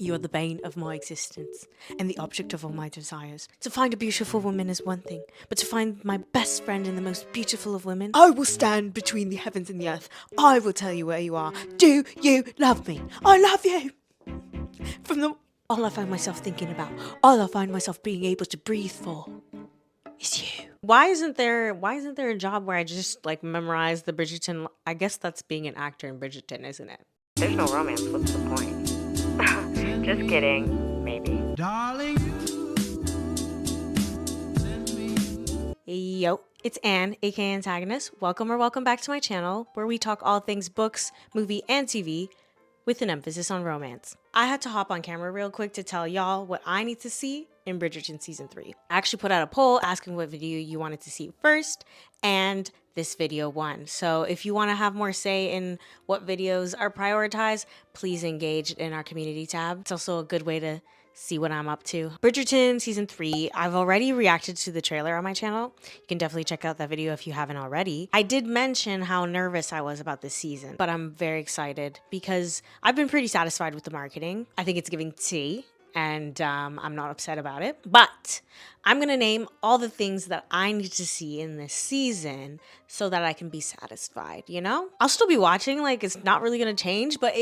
You are the bane of my existence and the object of all my desires. To find a beautiful woman is one thing, but to find my best friend and the most beautiful of women, I will stand between the heavens and the earth. I will tell you where you are. Do you love me? I love you. All I find myself thinking about, all I find myself being able to breathe for is you. Why isn't there a job where I just like memorize the Bridgerton? I guess that's being an actor in Bridgerton, isn't it? There's no romance. What's the point? Just kidding. Maybe. Darling, Yo, it's Anne, aka Antagonist. Welcome back to my channel where we talk all things books, movie, and TV with an emphasis on romance. I had to hop on camera real quick to tell y'all what I need to see in Bridgerton Season 3. I actually put out a poll asking what video you wanted to see first, and this video won. So if you want to have more say in what videos are prioritized, please engage in our community tab. It's also a good way to see what I'm up to. Bridgerton Season 3, I've already reacted to the trailer on my channel. You can definitely check out that video if you haven't already. I did mention how nervous I was about this season, but I'm very excited because I've been pretty satisfied with the marketing. I think it's giving tea, and I'm not upset about it. But I'm gonna name all the things that I need to see in this season so that I can be satisfied, you know? I'll still be watching, like it's not really gonna change, but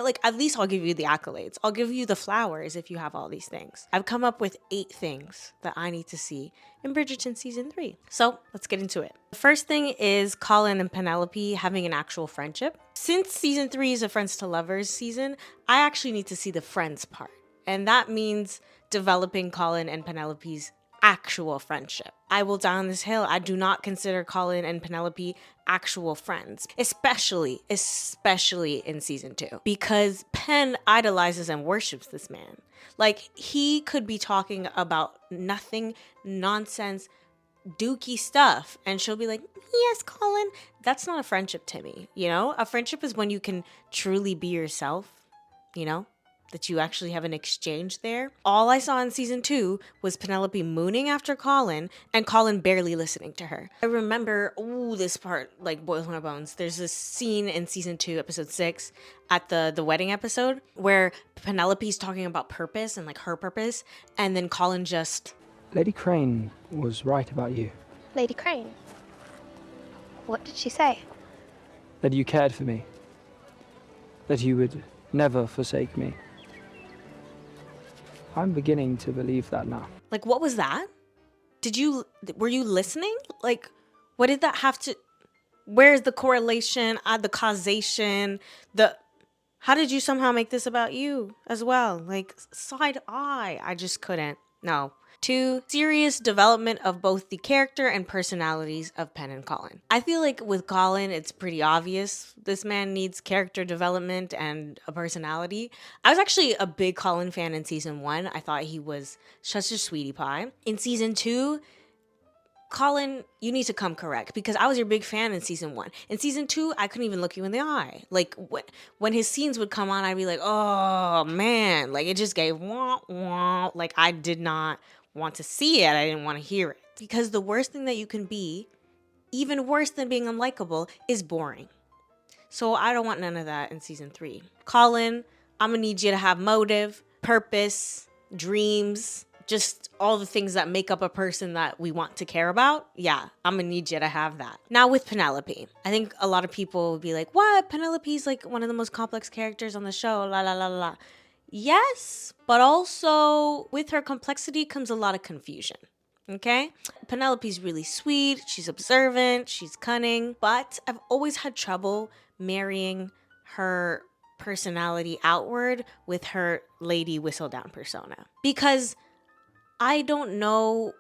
like at least I'll give you the accolades. I'll give you the flowers if you have all these things. I've come up with 8 things that I need to see in Bridgerton Season 3. So let's get into it. The first thing is Colin and Penelope having an actual friendship. Since Season 3 is a friends to lovers season, I actually need to see the friends part. And that means developing Colin and Penelope's actual friendship. I will die on this hill. I do not consider Colin and Penelope actual friends, especially in Season 2, because Pen idolizes and worships this man. Like, he could be talking about nothing, nonsense, dookie stuff, and she'll be like, yes, Colin. That's not a friendship to me, you know? A friendship is when you can truly be yourself, you know? That you actually have an exchange there. All I saw in Season 2 was Penelope mooning after Colin and Colin barely listening to her. I remember, this part like boils my bones. There's this scene in Season 2, episode 6, at the wedding episode, where Penelope's talking about purpose and like her purpose, and then Colin just... Lady Crane was right about you. Lady Crane? What did she say? That you cared for me. That you would never forsake me. I'm beginning to believe that now. Like, what was that? Were you listening? Like, what did that have to... Where's the correlation, the causation, how did you somehow make this about you as well? Like, side eye. I just couldn't. No. 2, serious development of both the character and personalities of Pen and Colin. I feel like with Colin, it's pretty obvious this man needs character development and a personality. I was actually a big Colin fan in Season 1. I thought he was such a sweetie pie. In Season 2, Colin, you need to come correct, because I was your big fan in Season 1. In Season 2, I couldn't even look you in the eye. Like, when his scenes would come on, I'd be like, oh, man. Like, it just gave wah, wah. Like, I did not want to see it. I didn't want to hear it. Because the worst thing that you can be, even worse than being unlikable, is boring. So I don't want none of that in Season 3. Colin, I'm gonna need you to have motive, purpose, dreams, just all the things that make up a person that we want to care about. Yeah, I'm gonna need you to have that. Now with Penelope, I think a lot of people would be like, what? Penelope's like one of the most complex characters on the show, la la la la. Yes, but also with her complexity comes a lot of confusion, okay? Penelope's really sweet, she's observant, she's cunning, but I've always had trouble marrying her personality outward with her Lady Whistledown persona, because I don't know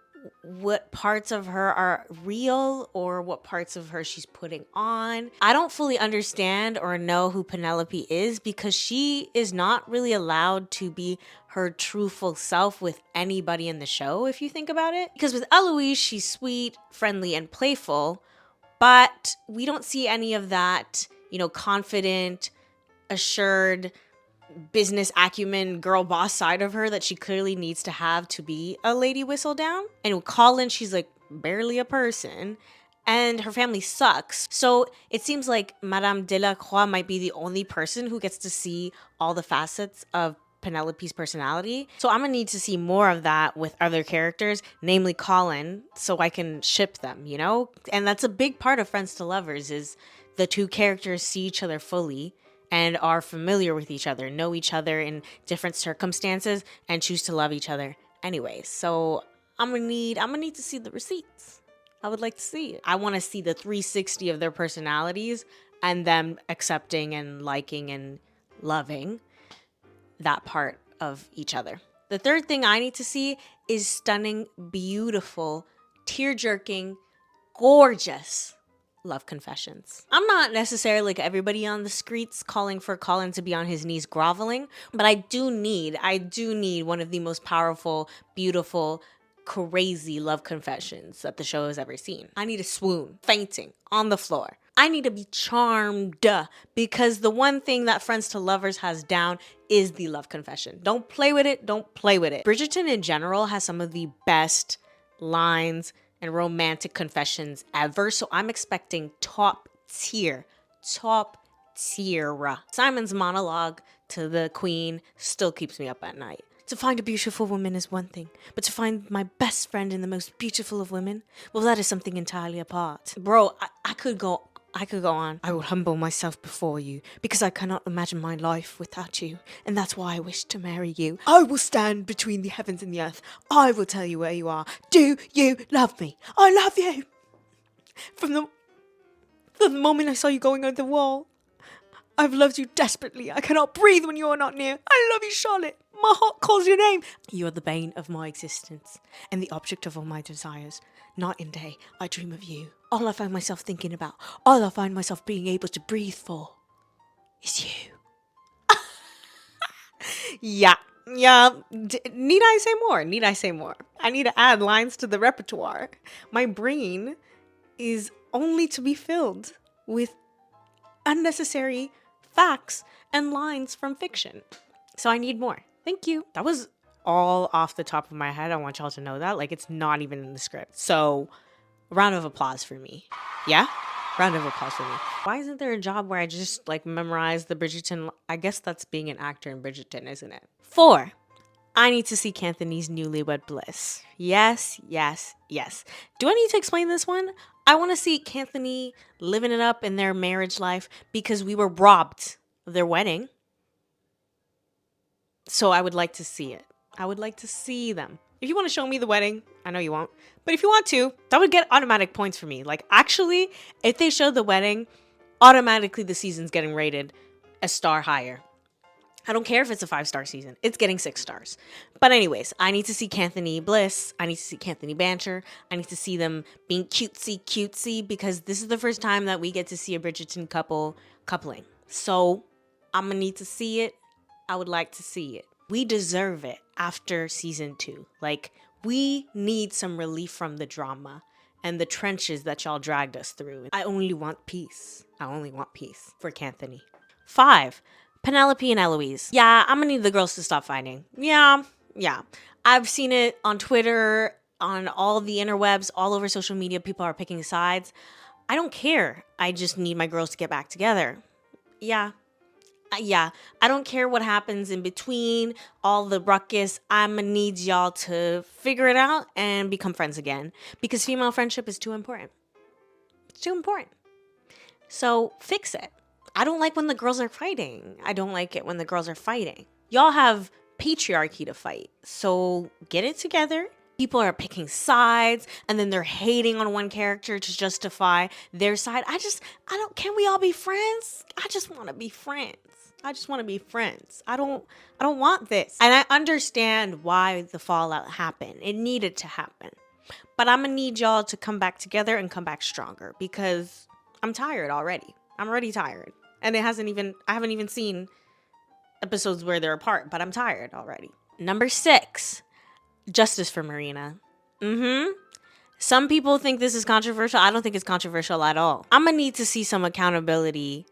what parts of her are real or what parts of her she's putting on. I don't fully understand or know who Penelope is, because she is not really allowed to be her truthful self with anybody in the show, if you think about it. Because with Eloise, she's sweet, friendly, and playful, but we don't see any of that, you know, confident, assured, business acumen girl boss side of her that she clearly needs to have to be a Lady Whistledown. And with Colin, she's like barely a person, and her family sucks. So it seems like Madame Delacroix might be the only person who gets to see all the facets of Penelope's personality. So I'm gonna need to see more of that with other characters, namely Colin, so I can ship them, you know? And that's a big part of Friends to Lovers is the two characters see each other fully and are familiar with each other, know each other in different circumstances, and choose to love each other anyway. So I'm gonna need to see the receipts. I would like to see it. I want to see the 360 of their personalities and them accepting and liking and loving that part of each other. The third thing I need to see is stunning, beautiful, tear-jerking, gorgeous love confessions. I'm not necessarily like everybody on the streets calling for Colin to be on his knees groveling, but I do need one of the most powerful, beautiful, crazy love confessions that the show has ever seen. I need a swoon, fainting on the floor. I need to be charmed because the one thing that Friends to Lovers has down is the love confession. Don't play with it. Don't play with it. Bridgerton in general has some of the best lines and romantic confessions ever. So I'm expecting top tier. Simon's monologue to the queen still keeps me up at night. To find a beautiful woman is one thing, but to find my best friend in the most beautiful of women, well, that is something entirely apart. Bro, I could go on. I will humble myself before you because I cannot imagine my life without you, and that's why I wish to marry you. I will stand between the heavens and the earth. I will tell you where you are. Do you love me? I love you. From the moment I saw you going over the wall, I've loved you desperately. I cannot breathe when you are not near. I love you, Charlotte. My heart calls your name. You are the bane of my existence and the object of all my desires. Night and day, I dream of you. All I find myself thinking about, all I find myself being able to breathe for is you. Yeah. Need I say more? I need to add lines to the repertoire. My brain is only to be filled with unnecessary facts and lines from fiction. So I need more. Thank you. That was all off the top of my head. I want y'all to know that. Like, it's not even in the script. So, round of applause for me. Yeah? Round of applause for me. Why isn't there a job where I just, like, memorize the Bridgerton? I guess that's being an actor in Bridgerton, isn't it? 4. I need to see Canthony's newlywed bliss. Yes. Do I need to explain this one? I want to see Canthony living it up in their marriage life because we were robbed of their wedding. So I would like to see it. I would like to see them. If you want to show me the wedding, I know you won't, but if you want to, that would get automatic points for me. Like, actually, if they showed the wedding, automatically the season's getting rated a star higher. I don't care if it's a 5-star season. It's getting 6 stars. But anyways, I need to see Canthony bliss. I need to see Canthony banter. I need to see them being cutesy because this is the first time that we get to see a Bridgerton couple coupling. So I'm going to need to see it. I would like to see it. We deserve it after season 2. Like, we need some relief from the drama and the trenches that y'all dragged us through. I only want peace. For Canthony. 5. Penelope and Eloise. Yeah, I'm gonna need the girls to stop fighting. Yeah. I've seen it on Twitter, on all the interwebs, all over social media. People are picking sides. I don't care. I just need my girls to get back together. Yeah. I don't care what happens in between all the ruckus. I'm gonna need y'all to figure it out and become friends again because female friendship is too important. It's too important. So fix it. I don't like when the girls are fighting. Y'all have patriarchy to fight. So get it together. People are picking sides and then they're hating on one character to justify their side. Can we all be friends? I just want to be friends. I don't want this. And I understand why the fallout happened. It needed to happen. But I'm going to need y'all to come back together and come back stronger because I'm tired already. I'm already tired. And I haven't even seen episodes where they're apart, but I'm tired already. Number 6, justice for Marina. Some people think this is controversial. I don't think it's controversial at all. I'm going to need to see some accountability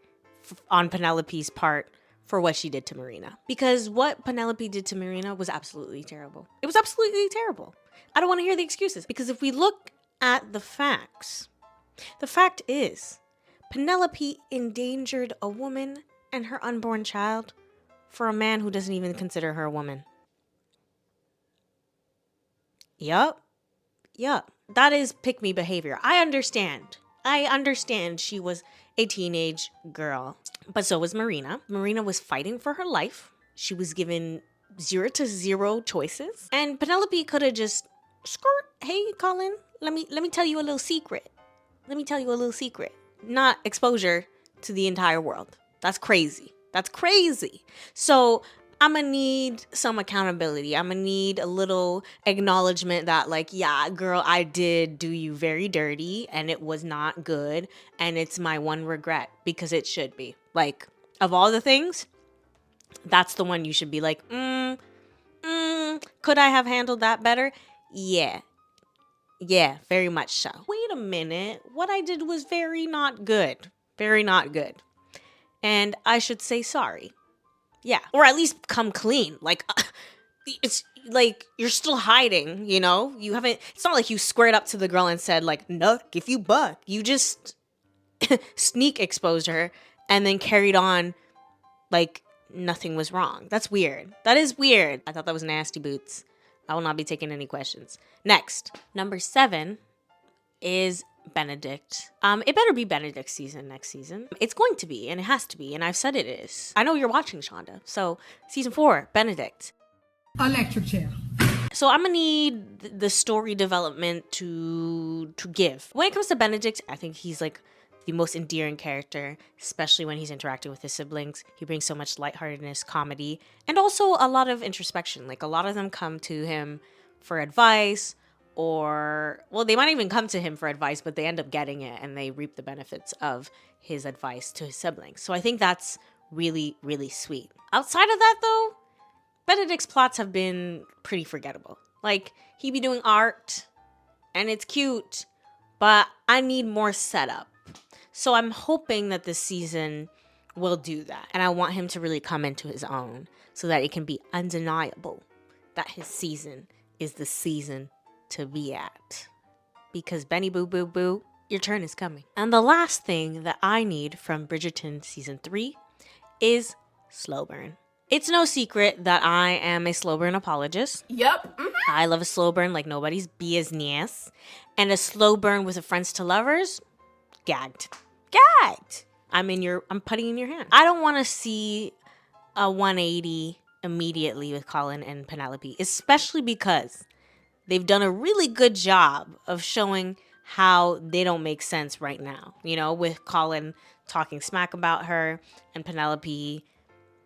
on Penelope's part for what she did to Marina. Because what Penelope did to Marina was absolutely terrible. It was absolutely terrible. I don't want to hear the excuses. Because if we look at the facts, the fact is, Penelope endangered a woman and her unborn child for a man who doesn't even consider her a woman. Yup. That is pick-me behavior. I understand she was a teenage girl. But so was Marina. Marina was fighting for her life. She was given 0 to 0 choices. And Penelope could have just skirt, hey Colin, let me tell you a little secret. Not exposure to the entire world. That's crazy. So I'm gonna need some accountability. I'm gonna need a little acknowledgement that, like, yeah, girl, I did do you very dirty and it was not good. And it's my one regret, because it should be. Like, of all the things, that's the one you should be like, could I have handled that better? Yeah, very much so. Wait a minute. What I did was very not good. And I should say sorry. Yeah. Or at least come clean. Like, it's like you're still hiding, you know? It's not like you squared up to the girl and said, like, nuck if you buck. You just sneak exposed her and then carried on like nothing was wrong. That's weird. That is weird. I thought that was nasty boots. I will not be taking any questions. Next, number 7 is Benedict. It better be Benedict's season next season. It's going to be, and it has to be, and I've said it is. I know you're watching, Shonda. So, season 4, Benedict. Electric chair. So I'm gonna need the story development to give. When it comes to Benedict, I think he's like the most endearing character, especially when he's interacting with his siblings. He brings so much lightheartedness, comedy, and also a lot of introspection. Like, a lot of them come to him for advice, or, well, they might even come to him for advice, but they end up getting it and they reap the benefits of his advice to his siblings. So I think that's really, really sweet. Outside of that, though, Benedict's plots have been pretty forgettable. Like, he be doing art, and it's cute, but I need more setup. So I'm hoping that this season will do that. And I want him to really come into his own so that it can be undeniable that his season is the season to be at. Because Benny Boo Boo Boo, your turn is coming. And the last thing that I need from Bridgerton season 3 is slow burn. It's no secret that I am a slow burn apologist. Yep. I love a slow burn like nobody's business. And a slow burn with a friends to lovers, gagged. I'm putting in your hand. I don't want to see a 180 immediately with Colin and Penelope, especially because they've done a really good job of showing how they don't make sense right now. You know, with Colin talking smack about her and Penelope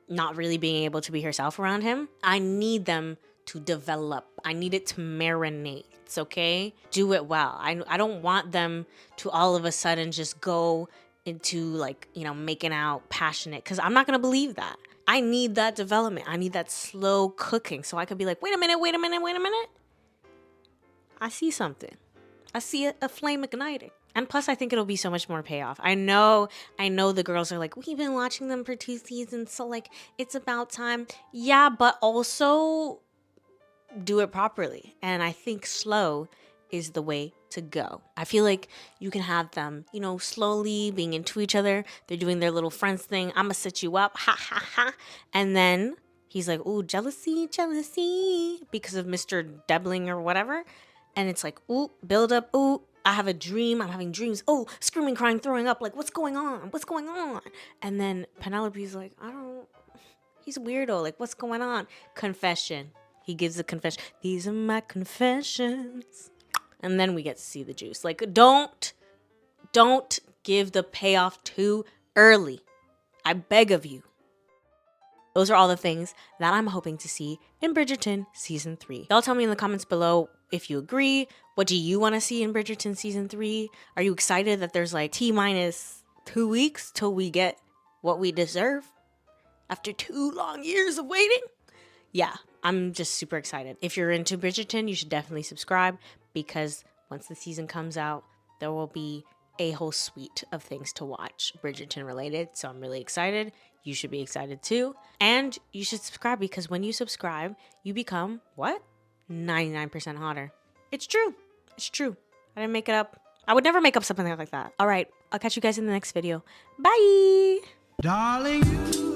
not really being able to be herself around him. I need them to develop. I need it to marinate, okay? Do it well. I don't want them to all of a sudden just go into, like, you know, making out passionate, because I'm not going to believe that. I need that development. I need that slow cooking so I could be like, wait a minute. I see something. I see a flame igniting. And plus, I think it'll be so much more payoff. I know the girls are like, we've been watching them for 2 seasons, so, like, it's about time. Yeah, but also do it properly. And I think slow is the way to go. I feel like you can have them, you know, slowly being into each other. They're doing their little friends thing. I'm gonna set you up. Ha, ha, ha. And then he's like, ooh, jealousy, because of Mr. Debling or whatever. And it's like, ooh, build up. Ooh, I have a dream. I'm having dreams. Oh, screaming, crying, throwing up. Like, what's going on? And then Penelope's like, he's a weirdo. Like, what's going on? Confession. He gives a confession. These are my confessions. And then we get to see the juice. Like, don't give the payoff too early. I beg of you. Those are all the things that I'm hoping to see in Bridgerton season 3. Y'all tell me in the comments below if you agree. What do you want to see in Bridgerton season 3? Are you excited that there's like T-minus 2 weeks till we get what we deserve after 2 long years of waiting? Yeah, I'm just super excited. If you're into Bridgerton, you should definitely subscribe, because once the season comes out, there will be a whole suite of things to watch Bridgerton related. So I'm really excited. You should be excited too. And you should subscribe, because when you subscribe, you become, what? 99% hotter. It's true. I didn't make it up. I would never make up something like that. All right, I'll catch you guys in the next video. Bye. Darling.